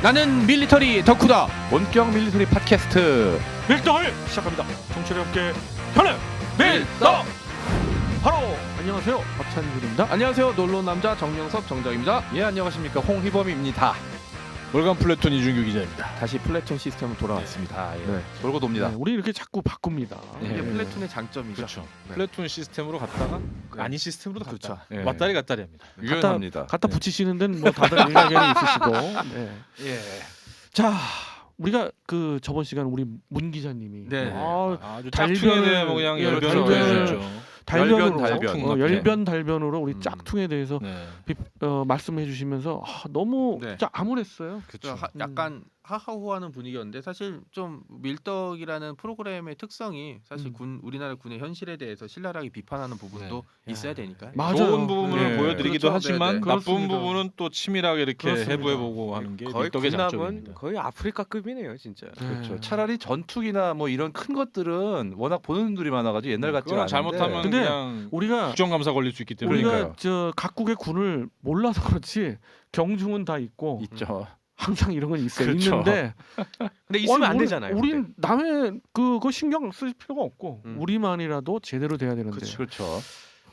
나는 밀리터리 덕후다. 본격 밀리터리 팟캐스트 밀떡을 시작합니다. 정치를 함께 혈액 밀떡. 바로 안녕하세요, 박찬일입니다. 안녕하세요, 놀러온 남자 정명섭 정정입니다. 예, 안녕하십니까, 홍희범입니다. 월간 플래톤 이준규 기자입니다. 다시 플래툰 시스템으로 돌아왔습니다. 예. 네. 돌고 돕니다. 네, 우리 이렇게 자꾸 바꿉니다. 이게 예. 플래툰의 장점이죠. 그렇죠. 네. 플래톤 시스템으로 갔다가 아닌 시스템으로 그렇죠. 갔다. 예. 왔다리 갔다리 합니다. 유연합니다. 갖다 예. 붙이시는 데는 뭐 다들 일가견이 있으시고. 네. 예. 자, 우리가 그 저번 시간 우리 문 기자님이 네. 아주 짝퉁에 대해 뭐 그냥 열변을 해주셨죠. 달변으로 달변. 열변 달변으로 우리 짝퉁에 대해서 네. 말씀해 주시면서 너무 네. 진짜 암울했어요. 그렇죠. 약간 하하호하는 분위기였는데 사실 좀 밀떡이라는 프로그램의 특성이 사실 우리나라 군의 현실에 대해서 신랄하게 비판하는 부분도 네. 있어야 되니까요. 맞아요. 좋은 부분을 네. 보여드리기도 그렇죠. 하지만 네, 네. 나쁜 그렇습니다. 부분은 또 치밀하게 이렇게 그렇습니다. 해부해보고 하는 게 거의 밀떡의 군함은 장점입니다. 거의 아프리카급이네요, 진짜. 그렇죠. 네. 차라리 전투기나 뭐 이런 큰 것들은 워낙 보는 눈들이 많아가지고 옛날 같지 그건 않은데. 잘못하면 근데 그냥 우리가 국정감사 걸릴 수 있기 때문에. 우리가 그러니까요. 저 각국의 군을 몰라서 그렇지 경중은 다 있고 있죠. 항상 이런 건 있어요. 그렇죠. 있는데 근데 있으면 안 우리- 되잖아요. 우린 남의 그거 신경 쓸 필요가 없고 우리만이라도 제대로 돼야 되는데. 그렇죠.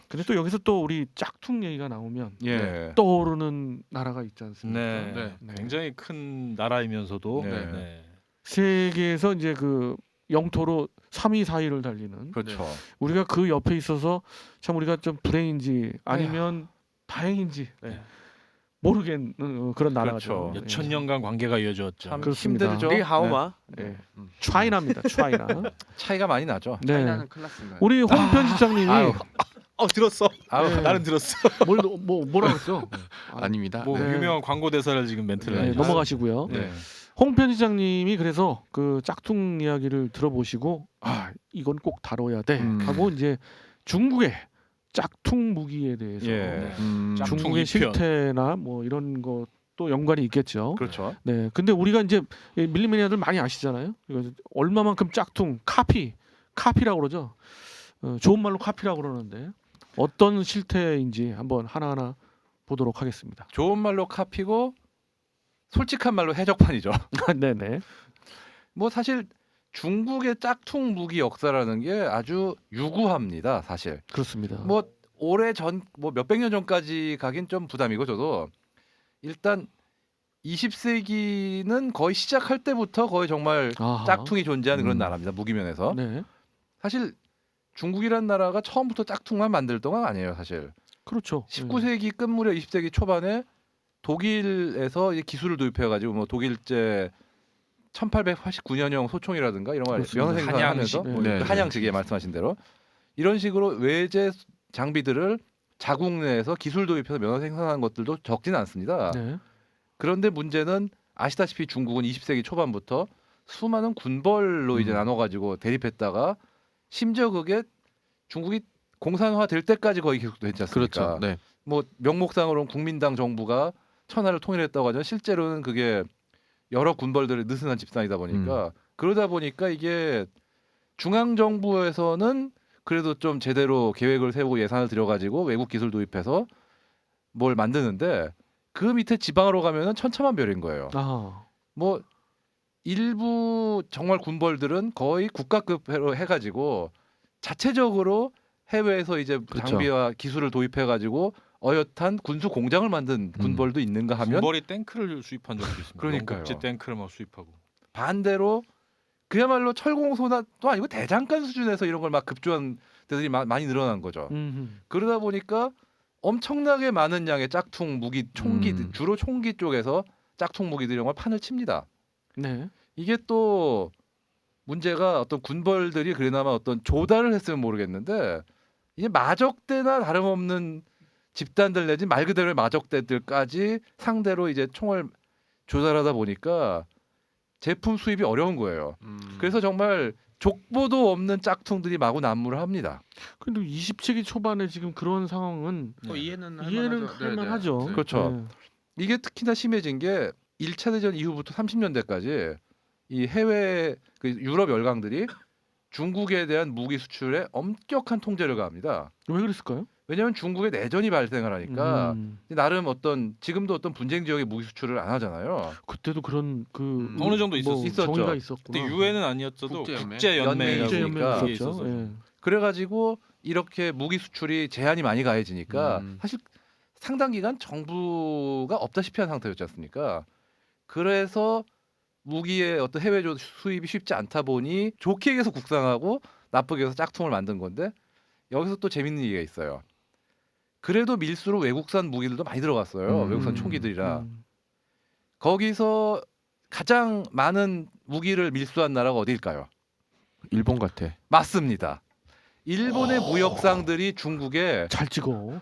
근데 또 여기서 또 우리 짝퉁 얘기가 나오면 예. 떠오르는 나라가 있지 않습니까? 네. 네. 굉장히 큰 나라이면서도 네. 네. 세계에서 이제 그 영토로 3위 4위를 달리는 그렇죠. 우리가 그 옆에 있어서 참 우리가 좀 불행인지 아니면 다행인지 모르겠는 그런 나라죠. 그렇죠. 예. 몇천 년간 관계가 이어졌죠. 참 그렇습니다. 힘들죠. 우리 하오마. 예. 음. 차이나입니다. 차이나. 차이가 많이 나죠. 네. 차이나는 클라스인가요? 우리 홍 편집장님이 아유. 들었어. 아우, 네. 나는 들었어. 뭐라고 했죠? 아닙니다. 뭐 네. 유명한 광고 대사를 지금 멘트를 네, 하셨어요. 넘어가시고요. 네. 홍 편집장님이 그래서 그 짝퉁 이야기를 들어보시고 이건 꼭 다뤄야 돼 하고 이제 중국의 짝퉁 무기에 대해서 예. 네. 짝퉁 중국의 이편. 실태나 뭐 이런 것도 연관이 있겠죠. 그렇죠. 네, 근데 우리가 이제 밀리매니아들 많이 아시잖아요. 이거 얼마만큼 짝퉁 카피라고 그러죠. 좋은 말로 카피라고 그러는데 어떤 실태인지 한번 하나하나 보도록 하겠습니다. 좋은 말로 카피고 솔직한 말로 해적판이죠. 네네. 뭐 사실 중국의 짝퉁 무기 역사라는 게 아주 유구합니다. 사실 그렇습니다. 뭐 오래 전 뭐 몇백 년 전까지 가긴 좀 부담이고 저도 일단 20세기는 거의 시작할 때부터 거의 정말 아하. 짝퉁이 존재하는 그런 나라입니다. 무기면에서 네, 사실 중국이란 나라가 처음부터 짝퉁만 만들 동안 아니에요. 사실 그렇죠. 19세기 끝 무렵 20세기 초반에 독일에서 이제 기술을 도입해가지고 뭐 독일제 1889년형 소총이라든가 이런 걸 그렇습니다. 면허 생산하면서 한양식. 네. 한양식에 말씀하신 대로 이런 식으로 외제 장비들을 자국 내에서 기술 도입해서 면허 생산하는 것들도 적지는 않습니다. 네. 그런데 문제는 아시다시피 중국은 20세기 초반부터 수많은 군벌로 이제 나눠가지고 대립했다가 심지어 그게 중국이 공산화 될 때까지 거의 계속됐지 않습니까? 그렇죠. 네. 뭐 명목상으로는 국민당 정부가 천하를 통일했다고 하지만 실제로는 그게 여러 군벌들의 느슨한 집단이다 보니까 그러다 보니까 이게 중앙 정부에서는 그래도 좀 제대로 계획을 세우고 예산을 들여가지고 외국 기술 도입해서 뭘 만드는데 그 밑에 지방으로 가면은 천차만별인 거예요. 아, 뭐 일부 정말 군벌들은 거의 국가급으로 해가지고 자체적으로 해외에서 이제 그렇죠. 장비와 기술을 도입해가지고 어엿한 군수 공장을 만든 군벌도 있는가 하면 군벌이 탱크를 수입한 적도 있습니다. 그러니까요. 원급제 탱크를 막 수입하고. 반대로 그야말로 철공소나도 아니고 대장간 수준에서 이런 걸 막 급조한 데들이 많이 늘어난 거죠. 그러다 보니까 엄청나게 많은 양의 짝퉁 무기 총기 주로 총기 쪽에서 짝퉁 무기들 이런 걸 판을 칩니다. 네. 이게 또 문제가 어떤 군벌들이 그나마 어떤 조달을 했으면 모르겠는데 이게 마적대나 다름없는 집단들 내지 말 그대로의 마적대들까지 상대로 이제 총을 조달하다 보니까 제품 수입이 어려운 거예요. 그래서 정말 족보도 없는 짝퉁들이 마구 난무를 합니다. 근데 20세기 초반에 지금 그런 상황은 이해는 할 만하죠. 네. 그렇죠. 네. 이게 특히나 심해진 게 1차 대전 이후부터 30년대까지 이 해외 그 유럽 열강들이 중국에 대한 무기 수출에 엄격한 통제를 가합니다. 왜 그랬을까요? 왜냐하면 중국에 내전이 발생을 하니까 음, 나름 지금도 어떤 분쟁 지역에 무기 수출을 안 하잖아요. 그때도 그런 그 어느 정도 뭐 있었죠. 정의가 있었구나. 근데 유엔은 아니었어도 국제연맹. 국제연맹이라고 국제연맹이니까. 그게 있었죠. 있어서. 예. 그래가지고 이렇게 무기 수출이 제한이 많이 가해지니까 음. 사실 상당 기간 정부가 없다시피 한 상태였지 않습니까? 그래서 무기의 어떤 해외 수입이 쉽지 않다 보니 좋게 해서 국산하고 나쁘게 해서 짝퉁을 만든 건데 여기서 또 재밌는 얘기가 있어요. 그래도 밀수로 외국산 무기들도 많이 들어갔어요. 외국산 총기들이라. 거기서 가장 많은 무기를 밀수한 나라가 어디일까요? 일본 같아. 맞습니다. 일본의 무역상들이 중국에 잘 찍어.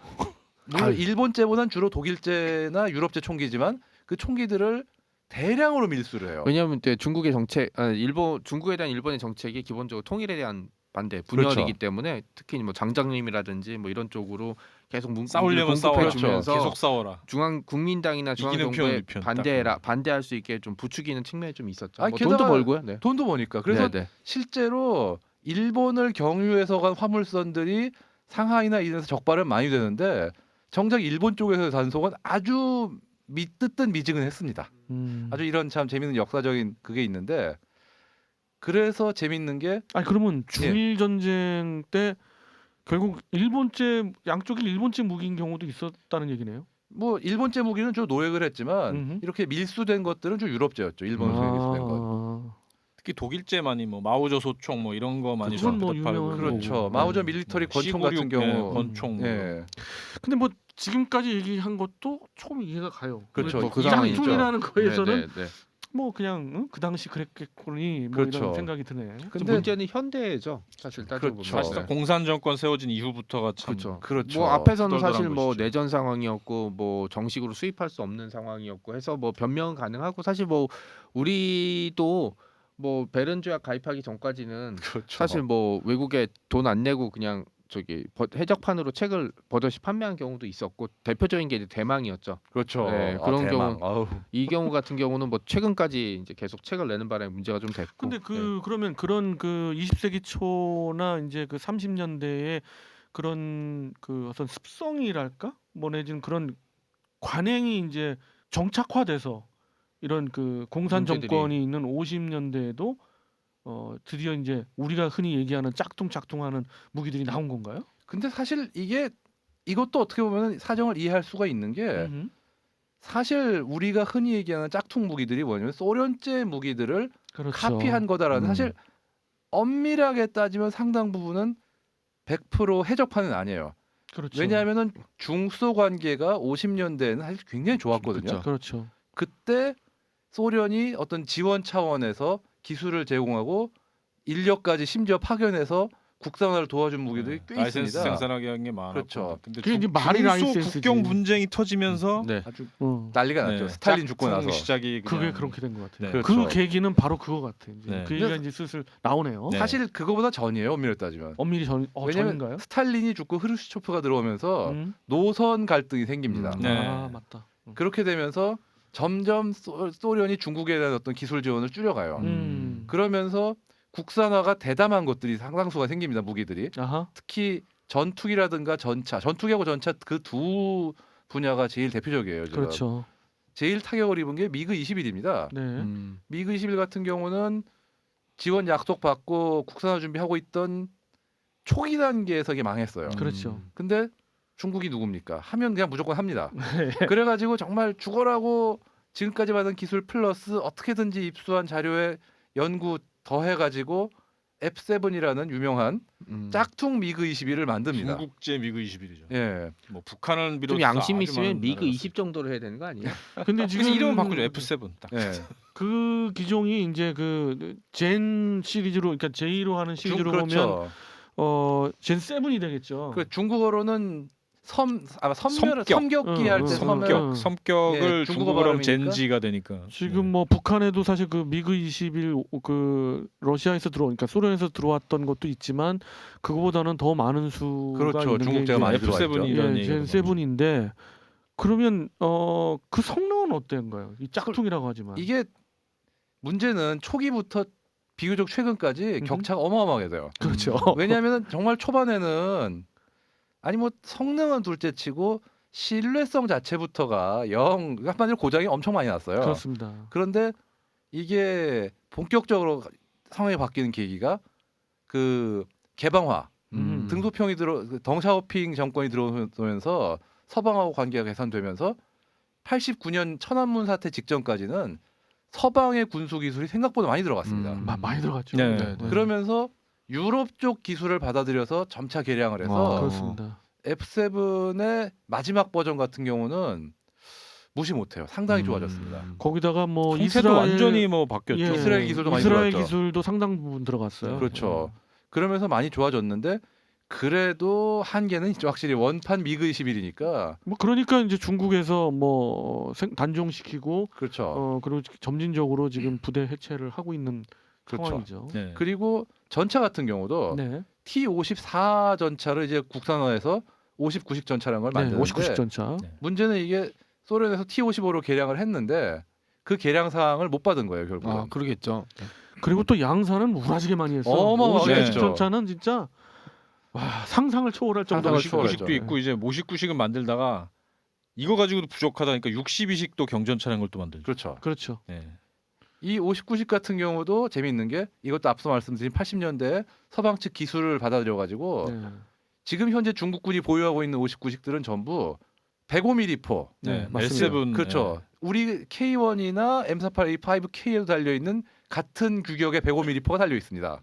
물론 일본제보다는 주로 독일제나 유럽제 총기지만 그 총기들을 대량으로 밀수를 해요. 왜냐하면 또 중국의 정책, 중국에 대한 일본의 정책이 기본적으로 통일에 대한 반대 분열이기 그렇죠. 때문에 특히 뭐 장장님이라든지 뭐 이런 쪽으로 계속 싸우려면 싸워라. 공급해주면서 계속 싸워라. 중앙 국민당이나 중앙 이기는 편, 정부에 우리 편. 반대할 수 있게 좀 부추기는 측면이 좀 있었죠. 아니, 뭐 게다가 돈도 벌고요. 네. 돈도 버니까. 그래서 네, 네. 실제로 일본을 경유해서 간 화물선들이 상하이나 이런 데서 적발은 많이 되는데 정작 일본 쪽에서의 단속은 아주 뜨뜻미지근했습니다. 아주 이런 참 재밌는 역사적인 그게 있는데 그래서 재밌는 게 아니 그러면 중일 전쟁 때 결국 일본제 양쪽이 일본제 무기인 경우도 있었다는 얘기네요. 뭐 일본제 무기는 좀 노획을 했지만 음흠. 이렇게 밀수된 것들은 좀 유럽제였죠. 일본에서 밀수된 것. 특히 독일제만이 뭐 마오저소총 뭐 이런 거 많이 그건 뭐 팔고 유명한 그렇죠. 거고. 마오저 밀리터리 권총 같은 경우 권총 뭐 예. 근데 뭐 지금까지 얘기한 것도 조금 이해가 가요. 그렇죠. 뭐 그 짝퉁이라는 상황이죠. 거에서는 네, 네, 네. 뭐 그냥 그 당시 그랬겠거니 뭐 그렇죠. 이런 생각이 드네. 근데 문제는 현대죠. 사실 따지고 그렇죠. 보면. 사실상 공산 정권 세워진 이후부터가 참 그렇죠. 그렇죠. 뭐 앞에서는 후덜덜한 사실 뭐 것이죠. 내전 상황이었고 뭐 정식으로 수입할 수 없는 상황이었고 해서 뭐 변명은 가능하고 사실 뭐 우리도 뭐 베른 조약 가입하기 전까지는 그렇죠. 사실 뭐 외국에 돈 안 내고 그냥 저기 해적판으로 책을 버젓이 판매한 경우도 있었고 대표적인 게 이제 대망이었죠. 그렇죠. 네, 그런 대망. 경우- 아우. 이 경우 같은 경우는 뭐 최근까지 이제 계속 책을 내는 바람에 문제가 좀 됐고. 근데 네. 그러면 그런 그 20세기 초나 이제 그 30년대에 그런 그 어떤 습성이랄까 뭐 내지는 그런 관행이 이제 정착화돼서 이런 그 공산 문제들이. 정권이 있는 50년대에도 드디어 이제 우리가 흔히 얘기하는 짝퉁하는 무기들이 나온 건가요? 근데 사실 이것도 어떻게 보면 사정을 이해할 수가 있는 게 음흠. 사실 우리가 흔히 얘기하는 짝퉁 무기들이 뭐냐면 소련제 무기들을 그렇죠. 카피한 거다라는 사실 엄밀하게 따지면 상당 부분은 100% 해적판은 아니에요. 그렇죠. 왜냐하면은 중소 관계가 50년대에는 사실 굉장히 좋았거든요. 그렇죠. 그때 소련이 어떤 지원 차원에서 기술을 제공하고 인력까지 심지어 파견해서 국산화를 도와준 무기들이 꽤 라이센스 있습니다. 생산하게 한 게 많았고. 그렇죠. 근데 그게 이제 말이 라이센스지. 국경 분쟁이 터지면서 네. 아주 어. 난리가 났죠. 스탈린 죽고 짝퉁 나서. 시작이 그게 그냥 그렇게 된 것 같아요. 네. 그렇죠. 그 계기는 바로 그거 같아. 이제. 네. 그 얘기가 이제 슬슬 나오네요. 네. 사실 그거보다 전이에요. 엄밀히 따지면. 엄밀히 왜냐면 전인가요? 스탈린이 죽고 흐르시초프가 들어오면서 노선 갈등이 생깁니다. 음. 네. 아 맞다. 그렇게 되면서 점점 소련이 중국에 대한 어떤 기술 지원을 줄여가요. 그러면서 국산화가 대담한 것들이 상당수가 생깁니다. 무기들이. 아하. 특히 전투기라든가 전투기하고 전차 그 두 분야가 제일 대표적이에요. 지금. 그렇죠. 제일 타격을 입은 게 미그 21입니다. 네. 미그 21 같은 경우는 지원 약속 받고 국산화 준비하고 있던 초기 단계에서 이게 망했어요. 그렇죠. 근데 중국이 누굽니까? 하면 그냥 무조건 합니다. 그래가지고 정말 죽어라고 지금까지 받은 기술 플러스 어떻게든지 입수한 자료에 연구 더해가지고 F7이라는 유명한 짝퉁 미그 21을 만듭니다. 중국제 미그 21이죠. 예, 뭐 북한은 비롯 좀 양심 있으면 미그 20 정도로 해야 되는 거 아니에요? 근데 지금 지금 이름은 바꾸죠. F7 딱. 예. 그 기종이 이제 그 젠 시리즈로 그러니까 J로 하는 시리즈로 보면 그렇죠. 젠 7이 되겠죠. 그 중국어로는 섬격. 섬격기 할 때 섬격. 성격을 네, 중국어 중국어로 하면 발음이니까. 젠지가 되니까. 지금 뭐 북한에도 사실 그 미그 21 그 러시아에서 그러니까 소련에서 들어왔던 것도 있지만 그거보다는 더 많은 수가 그렇죠. 있는 중국제가 게 많이 이제 들어와 있죠. F7이 이런 예, 젠 얘기가 7인데 그러면 그 성능은 어떤가요? 이 짝퉁이라고 하지만 이게 문제는 초기부터 비교적 최근까지 격차가 어마어마하게 돼요. 그렇죠. 왜냐하면 정말 초반에는 아니 뭐 성능은 둘째치고 신뢰성 자체부터가 한마디로 고장이 엄청 많이 났어요. 그렇습니다. 그런데 이게 본격적으로 상황이 바뀌는 계기가 그 개방화, 등소평이 덩샤오핑 정권이 들어오면서 서방하고 관계가 개선되면서 89년 천안문 사태 직전까지는 서방의 군수 기술이 생각보다 많이 들어갔습니다. 많이 들어갔죠. 네. 그러면서 유럽 쪽 기술을 받아들여서 점차 개량을 해서 그렇습니다. F7의 마지막 버전 같은 경우는 무시 못해요. 상당히 좋아졌습니다. 거기다가 뭐 형태도 이스라엘 완전히 뭐 바뀌었죠. 예, 이스라엘 기술도 많이 이스라엘 들어갔죠. 기술도 상당 부분 들어갔어요. 그렇죠. 그러면서 많이 좋아졌는데 그래도 한계는 있죠. 확실히 원판 미그 21이니까. 뭐 그러니까 이제 중국에서 뭐 단종시키고 그렇죠. 그리고 점진적으로 지금 부대 해체를 하고 있는 그렇죠. 상황이죠. 네. 그리고 전차 같은 경우도 네. T54 전차를 이제 국산화해서 59식 전차라는 걸 네, 만드는데 59식 전차. 네. 문제는 이게 소련에서 T55로 개량을 했는데 그 개량 사항을 못 받은 거예요, 결국은. 아, 그러겠죠. 그리고 또 양산은 우라지게 많이 했어. 어마어마하게 59식 했죠. 전차는 진짜 와, 상상을 초월할 정도로 상상을 모식구식도 있고 이제 모식구식은 만들다가 이거 가지고도 부족하다니까 62식도 경전차라는 걸 또 만들죠. 그렇죠. 그렇죠. 네. 이 59식 같은 경우도 재미있는 게 이것도 앞서 말씀드린 80년대에 서방 측 기술을 받아들여 가지고 네. 지금 현재 중국군이 보유하고 있는 59식들은 전부 105mm 포. 네. 맞습니다. L7 그렇죠. 우리 K1이나 M482-5K에 달려 있는 같은 규격의 105mm 포가 달려 있습니다.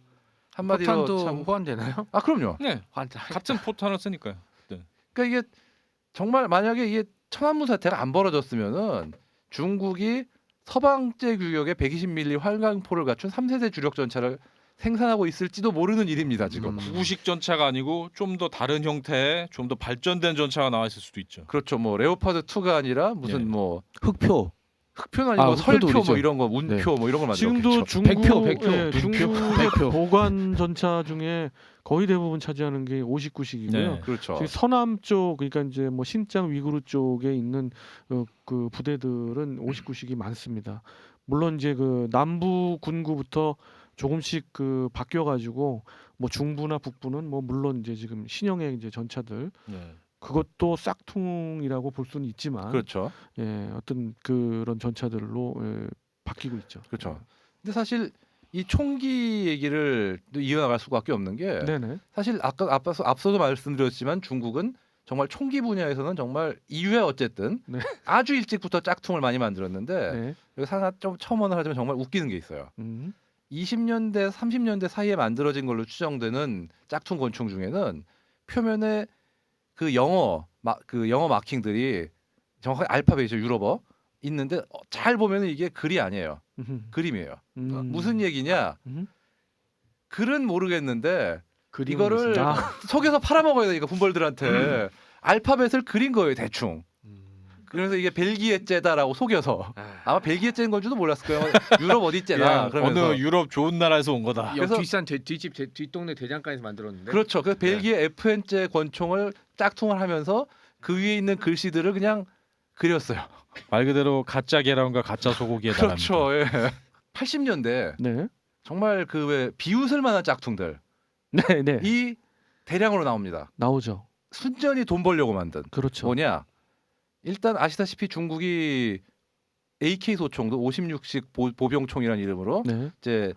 한마디로 포탄도 참... 호환되나요? 아 그럼요. 네. 환자. 같은 포탄을 쓰니까요. 그러니까 이게 정말 만약에 이게 천안문 사태가 안 벌어졌으면은 중국이 서방제 규격의 120mm 활강포를 갖춘 3세대 주력 전차를 생산하고 있을지도 모르는 일입니다 지금. 구구식 전차가 아니고 좀 더 다른 형태의 좀 더 발전된 전차가 나와 있을 수도 있죠. 그렇죠. 뭐 레오파드 2가 아니라 무슨 네. 뭐 흑표. 흑표는 아니고 흑표도 설표 우리죠. 뭐 이런 거 운표 네. 뭐 이런 걸 만들었겠죠. 지금도 백표. 예, 중국의 백표. 보관 전차 중에 거의 대부분 차지하는 게 59식이고요. 네. 그렇죠. 저기 서남 쪽 그러니까 이제 뭐 신장 위구르 쪽에 있는 그 부대들은 59식이 많습니다. 물론 이제 그 남부 군구부터 조금씩 그 바뀌어 가지고 뭐 중부나 북부는 뭐 물론 이제 지금 신형의 이제 전차들 네. 그것도 싹퉁이라고 볼 수는 있지만 그렇죠. 예, 어떤 그런 전차들로 바뀌고 있죠. 그렇죠. 근데 사실 이 총기 얘기를 또 이어나갈 수밖에 없는 게 네네. 사실 아까 앞서도 말씀드렸지만 중국은 정말 총기 분야에서는 정말 이후에 어쨌든 네. 아주 일찍부터 짝퉁을 많이 만들었는데 네. 여기서 하나 좀 첨언을 하자면 정말 웃기는 게 있어요. 20년대, 30년대 사이에 만들어진 걸로 추정되는 짝퉁 권총 중에는 표면에 그 영어 마킹들이 정확하게 알파벳이죠, 유럽어 있는데 잘 보면은 이게 글이 아니에요. 그림이에요. 무슨 얘기냐? 글은 모르겠는데 이거를 속여서 팔아먹어야 되니까 군벌들한테 알파벳을 그린 거예요, 대충. 그래서 이게 벨기에제다라고 속여서 아마 벨기에제인 건 줄도 몰랐을 거예요. 유럽 어디제다. 그러면서 어느 유럽 좋은 나라에서 온 거다. 그래서- 뒷산 뒷집 뒷동네 대장간에서 만들었는데. 그렇죠. 그 벨기에 FN제 권총을 짝퉁을 하면서 그 위에 있는 글씨들을 그냥 그렸어요. 말 그대로 가짜 계란과 가짜 소고기에 달합니다. 그렇죠. 예. 80년대 네. 정말 그 왜 비웃을 만한 짝퉁들 네, 네. 이 대량으로 나옵니다. 나오죠. 순전히 돈 벌려고 만든 그렇죠. 뭐냐? 일단 아시다시피 중국이 AK 소총도 56식 보병총이라는 이름으로 네. 이제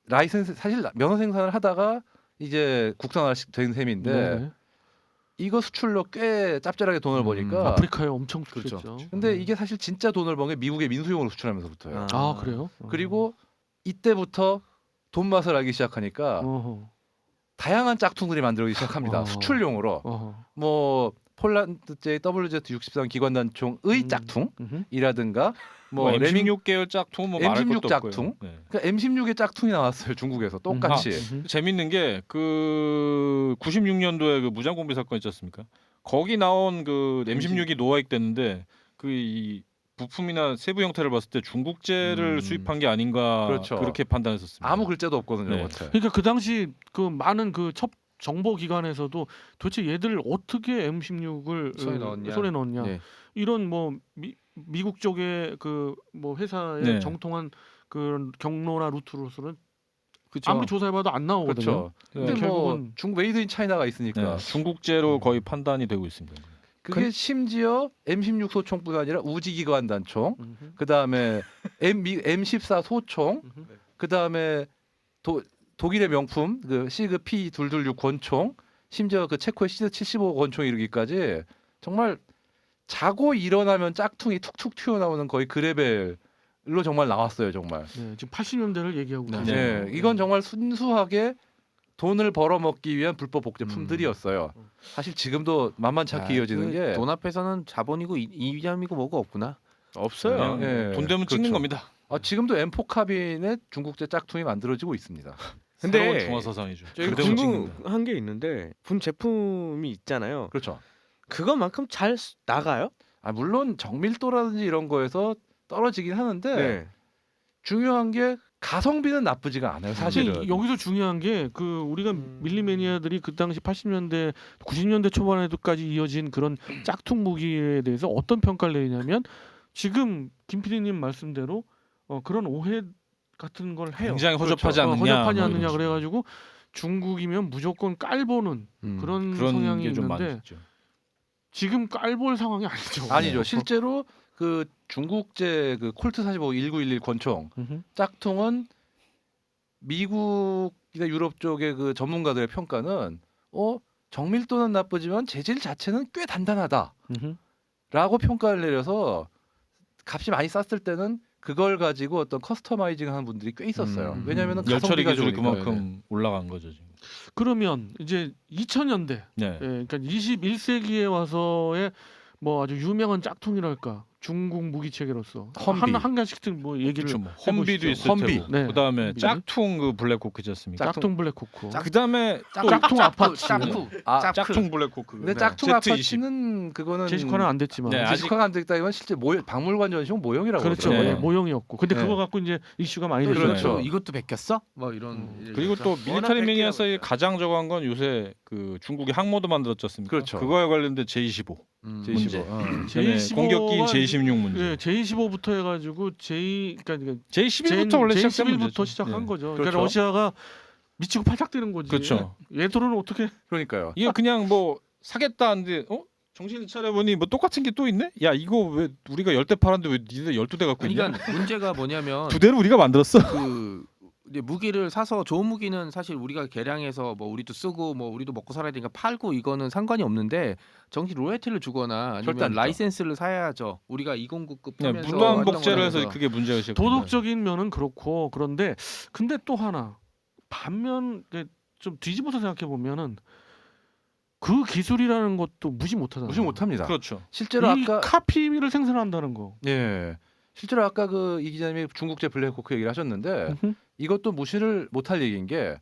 라이센스 사실 면허 생산을 하다가 이제 국산화된 셈인데 네. 이거 수출로 꽤 짭짤하게 돈을 버니까 아프리카에 엄청 그렇죠. 수출했죠. 근데 이게 사실 진짜 돈을 번 게 미국의 민수용으로 수출하면서부터예요. 아 그래요? 그리고 이때부터 돈 맛을 알기 시작하니까 어허. 다양한 짝퉁들이 만들어지기 시작합니다. 어. 수출용으로 어허. 뭐 폴란드제 WZ-63 기관단총의 짝퉁이라든가 뭐 레밍 M16 계열 짝퉁 뭐 말할 M16 것도 짝퉁? 없고요. 네. 그러니까 M16의 짝퉁이 나왔어요. 중국에서 똑같이. 재밌는 게 그 96년도에 그 무장공비 사건 있지 않습니까? 거기 나온 그 M16이 노화익됐는데 그 이 부품이나 세부 형태를 봤을 때 중국제를 수입한 게 아닌가 그렇죠. 그렇게 판단했었습니다. 아무 글자도 없거든요. 네. 겉에. 그러니까 그 당시 그 많은 그 첩 정보 기관에서도 도대체 얘들 어떻게 M16을 손에 넣었냐. 네. 이런 뭐 미국 쪽의 그 뭐 회사의 네. 정통한 그런 경로나 루트로서는 그쵸. 아무리 조사해봐도 안 나오거든요. 그렇죠. 근데 네, 뭐 결국은- 중국 메이드 인 차이나가 네, 있으니까 중국제로 거의 판단이 되고 있습니다. 그게 심지어 M16 소총뿐 아니라 우지기관 단총, 음흠. 그 다음에 M14 소총, 음흠. 그 다음에 독일의 명품 그 시그 P226 권총, 심지어 그 체코의 시드 75 권총 이르기까지 정말 자고 일어나면 짝퉁이 툭툭 튀어나오는 거의 그 레벨로 정말 나왔어요 정말. 네, 지금 80년대를 얘기하고 네. 계세요. 네, 이건 정말 순수하게 돈을 벌어먹기 위한 불법 복제품들이었어요. 사실 지금도 만만치 않게 이어지는 게 돈 앞에서는 자본이고 이념이고 뭐가 없구나. 없어요. 그냥 예, 돈 되면 찍는 그렇죠. 겁니다. 지금도 M4 카빈에 중국제 짝퉁이 만들어지고 있습니다. 근데 새로운 중화 사상이죠. 저희 돈 되면 찍는다. 궁금한 게 있는데 본 제품이 있잖아요. 그렇죠. 그것만큼 잘 나가요? 물론 정밀도라든지 이런 거에서 떨어지긴 하는데 네. 중요한 게 가성비는 나쁘지가 않아요. 사실은. 사실 여기서 중요한 게 그 우리가 밀리매니아들이 그 당시 80년대 90년대 초반에도까지 이어진 그런 짝퉁 무기에 대해서 어떤 평가를 내냐면 지금 김 PD님 말씀대로 그런 오해 같은 걸 해요. 굉장히 허접하지 않느냐. 허접하지 뭐 않느냐 이런 그래가지고 중국이면 무조건 깔보는 그런 그런 성향이 게 좀 많이 있는데 있죠. 지금 깔볼 상황이 아니죠. 아니죠. 실제로 그 중국제 그 콜트 45 1911 권총 음흠. 짝퉁은 미국이나 유럽 쪽의 그 전문가들의 평가는 정밀도는 나쁘지만 재질 자체는 꽤 단단하다라고 음흠. 평가를 내려서 값이 많이 쌌을 때는 그걸 가지고 어떤 커스터마이징하는 분들이 꽤 있었어요. 왜냐하면 열처리 가성비가 기술이 좋으니까. 그만큼 올라간 거죠 지금. 그러면 이제 2000년대 네. 그러니까 21세기에 와서의 뭐 아주 유명한 짝퉁이랄까 중국 무기 체계로서 험비. 한 가지씩 뭐 얘기를 그렇죠. 뭐 험비도 해보시죠. 있을 험비. 테고. 네. 그다음에 험비를. 짝퉁 그 블랙호크지 않습니까? 짝퉁 블랙호크. 그다음에 또 짝퉁 아파치. 짝퉁 블랙호크. 근데 네. 짝퉁 Z20. 아파치는 그거는 제시카는 안 됐지만 네, 아직- 제시카가 안 됐다기보다 실제 박물관 전시용 모형이라고 그렇죠. 그러더라고요. 예, 모형이었고 근데 네. 그거 갖고 이제 이슈가 많이 또 됐죠. 그렇죠. 이것도 베꼈어? 뭐 이런. 그리고 또 워낙 밀리터리 매니아 뺏기라고 사이에 가장 적은 건 요새 그 중국이 항모도 만들었지 않습니까? 그렇죠. 그거에 관련된 J25 J25. 문제. J15 가 공격기인 J16 문제. 예, J15부터 해가지고 그러니까 J11부터 원래 시작된 J11부터 문제죠. 시작한 네. 거죠. 그렇죠. 그러니까 러시아가 미치고 팔짝 뛰는 거지. 그렇죠. 얘들은 어떻게 그러니까요. 이게 그냥 뭐 사겠다 하는데 정신을 차려보니 뭐 똑같은 게 또 있네? 야 이거 왜 우리가 10대 팔았는데 왜 니네 12대 갖고 있냐? 그러니까 문제가 뭐냐면 두 대를 우리가 만들었어. 그 이제 무기를 사서 좋은 무기는 사실 우리가 개량해서 뭐 우리도 쓰고 뭐 우리도 먹고 살아야 되니까 팔고 이거는 상관이 없는데 정식 로열티를 주거나 절대 안 아니면 주죠. 라이센스를 사야죠. 우리가 209급 네, 하면서 무단 활동을 복제를 해서 하면서. 그게 문제가 시작. 도덕적인 면은 그렇고 그런데 근데 또 하나 반면 좀 뒤집어서 생각해 보면은 그 기술이라는 것도 무시 못하잖아요. 무시 못합니다. 그렇죠. 실제로 이 아까 카피를 생산한다는 거. 예. 실제로 아까 그 이 기자님이 중국제 블랙호크 얘기를 하셨는데 이것도 무시를 못할 얘기인 게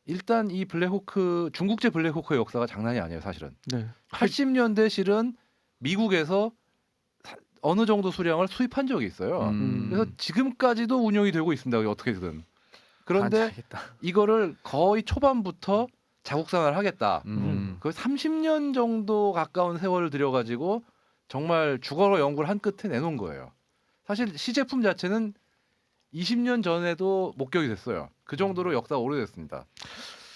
일단 이 블랙호크 중국제 블랙호크의 역사가 장난이 아니에요, 사실은. 네. 80년대 실은 미국에서 어느 정도 수량을 수입한 적이 있어요. 그래서 지금까지도 운용이 되고 있습니다. 어떻게든. 그런데 반짝이겠다. 이거를 거의 초반부터 자국산화를 하겠다. 그 30년 정도 가까운 세월을 들여가지고 정말 죽어라 연구를 한 끝에 내놓은 거예요. 사실 시제품 자체는 20년 전에도 목격이 됐어요. 그 정도로 역사가 오래됐습니다.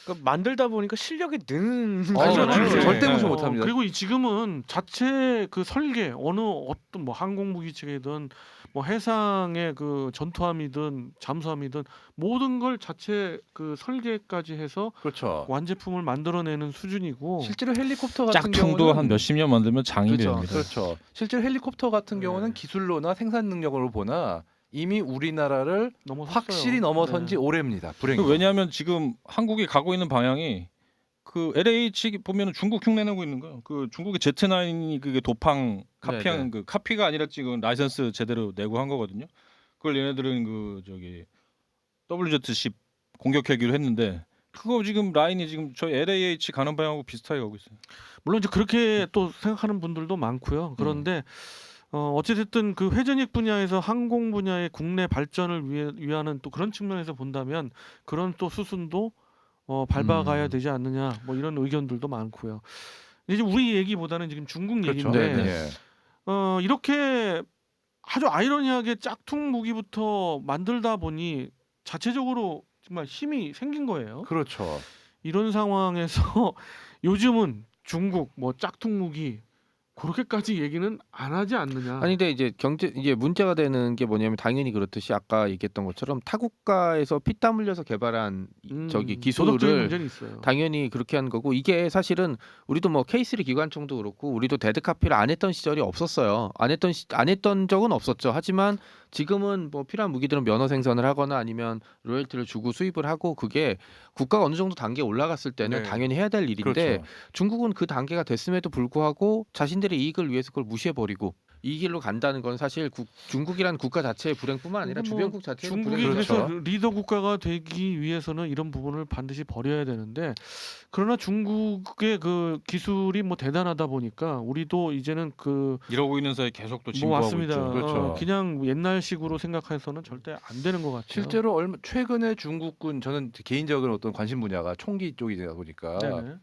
그러니까 만들다 보니까 실력이 느는 그렇죠. 거잖아요. 절대 네. 무시 못합니다. 그리고 지금은 자체 그 설계 어떤 뭐 항공무기 체계든 뭐 해상의 그 전투함이든 잠수함이든 모든 걸 자체 그 설계까지 해서 그렇죠. 완제품을 만들어내는 수준이고 실제로 헬리콥터 같은 짝퉁도 경우는 한 몇십 년 만들면 장이 그렇죠. 됩니다. 그렇죠. 실제로 헬리콥터 같은 네. 경우는 기술로나 생산 능력으로 보나 이미 우리나라를 넘어섰어요. 확실히 넘어선 지 네. 오래입니다. 불행히. 왜냐하면 지금 한국이 가고 있는 방향이 그 LH 보면은 중국 흉내 내고 있는 거예요. 그 중국의 Z9이 그게 도팡 카피한 네네. 그 카피가 아니라 지금 라이선스 제대로 내고 한 거거든요. 그걸 얘네들은 그 저기 WZ10 공격 헬기로 했는데 그거 지금 라인이 지금 저희 LAH 가는 방향하고 비슷하게 가고 있어요. 물론 이제 그렇게 또 생각하는 분들도 많고요. 그런데 어찌됐든 그 회전익 분야에서 항공 분야의 국내 발전을 위하는 또 그런 측면에서 본다면 그런 또 수순도 밟아가야 되지 않느냐 뭐 이런 의견들도 많고요. 이제 우리 얘기보다는 지금 중국 그렇죠. 얘기인데 네, 네. 이렇게 아주 아이러니하게 짝퉁 무기부터 만들다 보니 자체적으로 정말 힘이 생긴 거예요. 그렇죠. 이런 상황에서 요즘은 중국 뭐 짝퉁 무기 그렇게까지 얘기는 안 하지 않느냐. 아니 근데 이제 문제가 되는 게 뭐냐면 당연히 그렇듯이 아까 얘기했던 것처럼 타국가에서 피땀 흘려서 개발한 도덕적인 저기 기술을 문제는 있어요. 당연히 그렇게 한 거고 이게 사실은 우리도 뭐 K3 기관총도 그렇고 우리도 데드카피를 안 했던 시절이 없었어요. 안 했던 적은 없었죠. 하지만 지금은 뭐 필요한 무기들은 면허 생산을 하거나 아니면 로열티를 주고 수입을 하고 그게 국가가 어느 정도 단계에 올라갔을 때는 네. 당연히 해야 될 일인데 그렇죠. 중국은 그 단계가 됐음에도 불구하고 자신들의 이익을 위해서 그걸 무시해버리고 이 길로 간다는 건 사실 중국이란 국가 자체의 불행뿐만 아니라 뭐 주변국 자체의 중국이 불행이죠. 그래서 그렇죠. 리더 국가가 되기 위해서는 이런 부분을 반드시 버려야 되는데 그러나 중국의 그 기술이 뭐 대단하다 보니까 우리도 이제는 그 이러고 있는 사이에 계속 또 뭐 진보하고 맞습니다. 있죠. 그렇죠. 그냥 옛날식으로 생각해서는 절대 안 되는 것 같아요. 실제로 최근에 중국군 저는 개인적인 어떤 관심 분야가 총기 쪽이다 보니까 네네.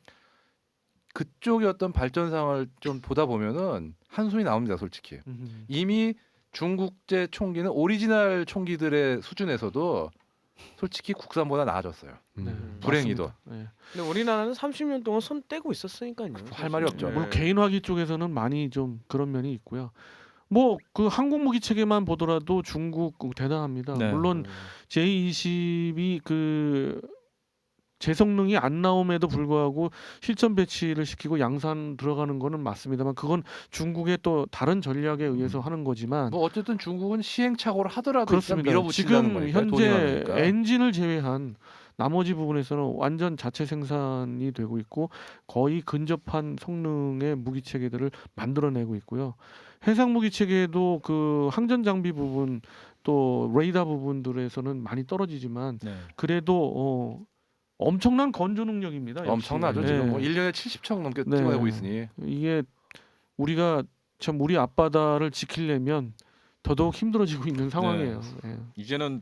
그쪽의 어떤 발전상을 좀 보다 보면은 한숨이 나옵니다, 솔직히. 이미 중국제 총기는 오리지널 총기들의 수준에서도 솔직히 국산보다 나아졌어요. 네, 불행히도. 맞습니다. 네. 근데 우리나라는 30년 동안 손 떼고 있었으니까요. 할 말이 없죠. 네. 물론 개인화기 쪽에서는 많이 좀 그런 면이 있고요. 뭐 그 항공 무기 체계만 보더라도 중국 대단합니다. 네. 물론 J-20이 그 제성능이 안 나옴에도 불구하고 실전 배치를 시키고 양산 들어가는 거는 맞습니다만 그건 중국의 또 다른 전략에 의해서 하는 거지만 뭐 어쨌든 중국은 시행착오를 하더라도 일단 그렇습니다. 밀어붙인다는 지금 거니까 돈이 현재 많으니까. 엔진을 제외한 나머지 부분에서는 완전 자체 생산이 되고 있고 거의 근접한 성능의 무기 체계들을 만들어내고 있고요. 해상 무기 체계도 그 항전 장비 부분 또 레이더 부분들에서는 많이 떨어지지만 네. 그래도 엄청난 건조 능력입니다. 역시. 엄청나죠. 네. 지금 뭐 1년에 70척 넘게 네. 찍어내고 있으니. 이게 우리가 참 우리 앞바다를 지키려면 더더욱 힘들어지고 있는 상황이에요. 예. 이제는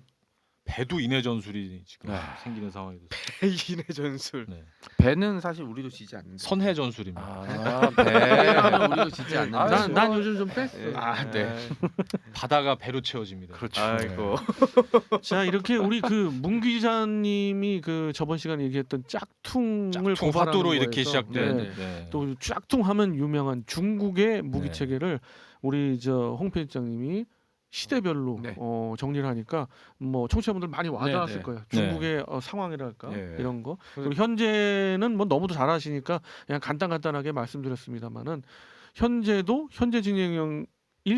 배도 인해 전술이 지금 아. 생기는 상황이 됐어요. 인의 전술. 네. 배는 사실 우리도 지지 않는다. 선해 전술입니다. 아, 배는 우리도 지지 않는다. 아, 난 요즘 좀 뺐어. 아, 네. 바다가 배로 채워집니다. 그렇죠. 아이고. 자 이렇게 우리 그 문 기자님이 그 저번 시간에 얘기했던 짝퉁을 짝퉁 고발하는 화두로 거에서 이렇게 시작된. 네. 네. 또 짝퉁하면 유명한 중국의 무기 네. 체계를 우리 저 홍 편집장님이 시대별로 네. 정리를 하니까 뭐 청취자분들 많이 와닿았을 네, 네. 거예요. 중국의 상황이랄까 네. 이런 거. 그리고 현재는 뭐 너무도 잘 아시니까 그냥 간단하게 말씀드렸습니다만은 현재도 현재 진행형일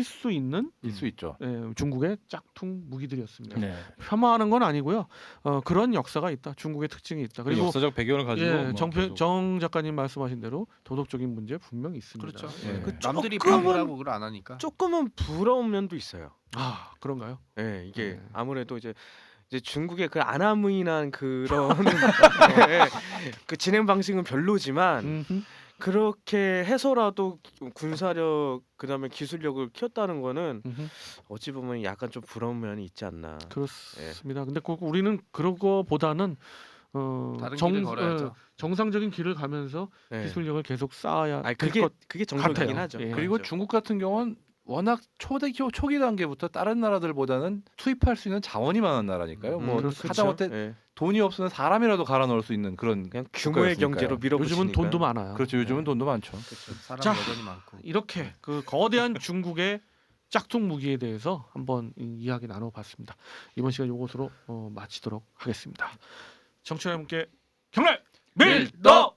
수 있는 일 수 있죠. 중국의 짝퉁 무기들이었습니다. 네. 폄하하는 건 아니고요. 그런 역사가 있다. 중국의 특징이 있다. 그리고 그리고 역사적 배경을 가지고 예, 뭐 계속 정 작가님 말씀하신 대로 도덕적인 문제 분명히 있습니다. 그렇죠. 예. 그 남들이 조금은- 바보라고 그걸 안 하니까. 조금은 부러운 면도 있어요. 아 그런가요? 예, 이게 네. 아무래도 이제 중국의 그 아나무인한 그런 예, 그 진행 방식은 별로지만 음흠. 그렇게 해서라도 군사력 그다음에 기술력을 키웠다는 거는 음흠. 어찌 보면 약간 좀 부러운 면이 있지 않나. 그렇습니다. 근데 꼭 우리는 그런 거보다는 다른 길을 걸어야죠. 정상적인 길을 가면서 예. 기술력을 계속 쌓아야 아니 될 그게 것 그게 정석이긴 같아요. 하죠. 예. 그리고 그렇죠. 중국 같은 경우는 워낙 초기 단계부터 다른 나라들보다는 투입할 수 있는 자원이 많은 나라니까요. 뭐 그렇죠. 하다못해 예. 돈이 없으면 사람이라도 갈아 넣을 수 있는 그런 그냥 규모의 국가였으니까요. 경제로 밀어붙이니까. 요즘은 돈도 많아요. 그렇죠. 요즘은 돈도 많죠. 사람 자, 여전히 많고. 이렇게 그 거대한 중국의 짝퉁 무기에 대해서 한번 이야기 나눠봤습니다. 이번 시간 이것으로 마치도록 하겠습니다. 청취자 여러분께 경례 밀덕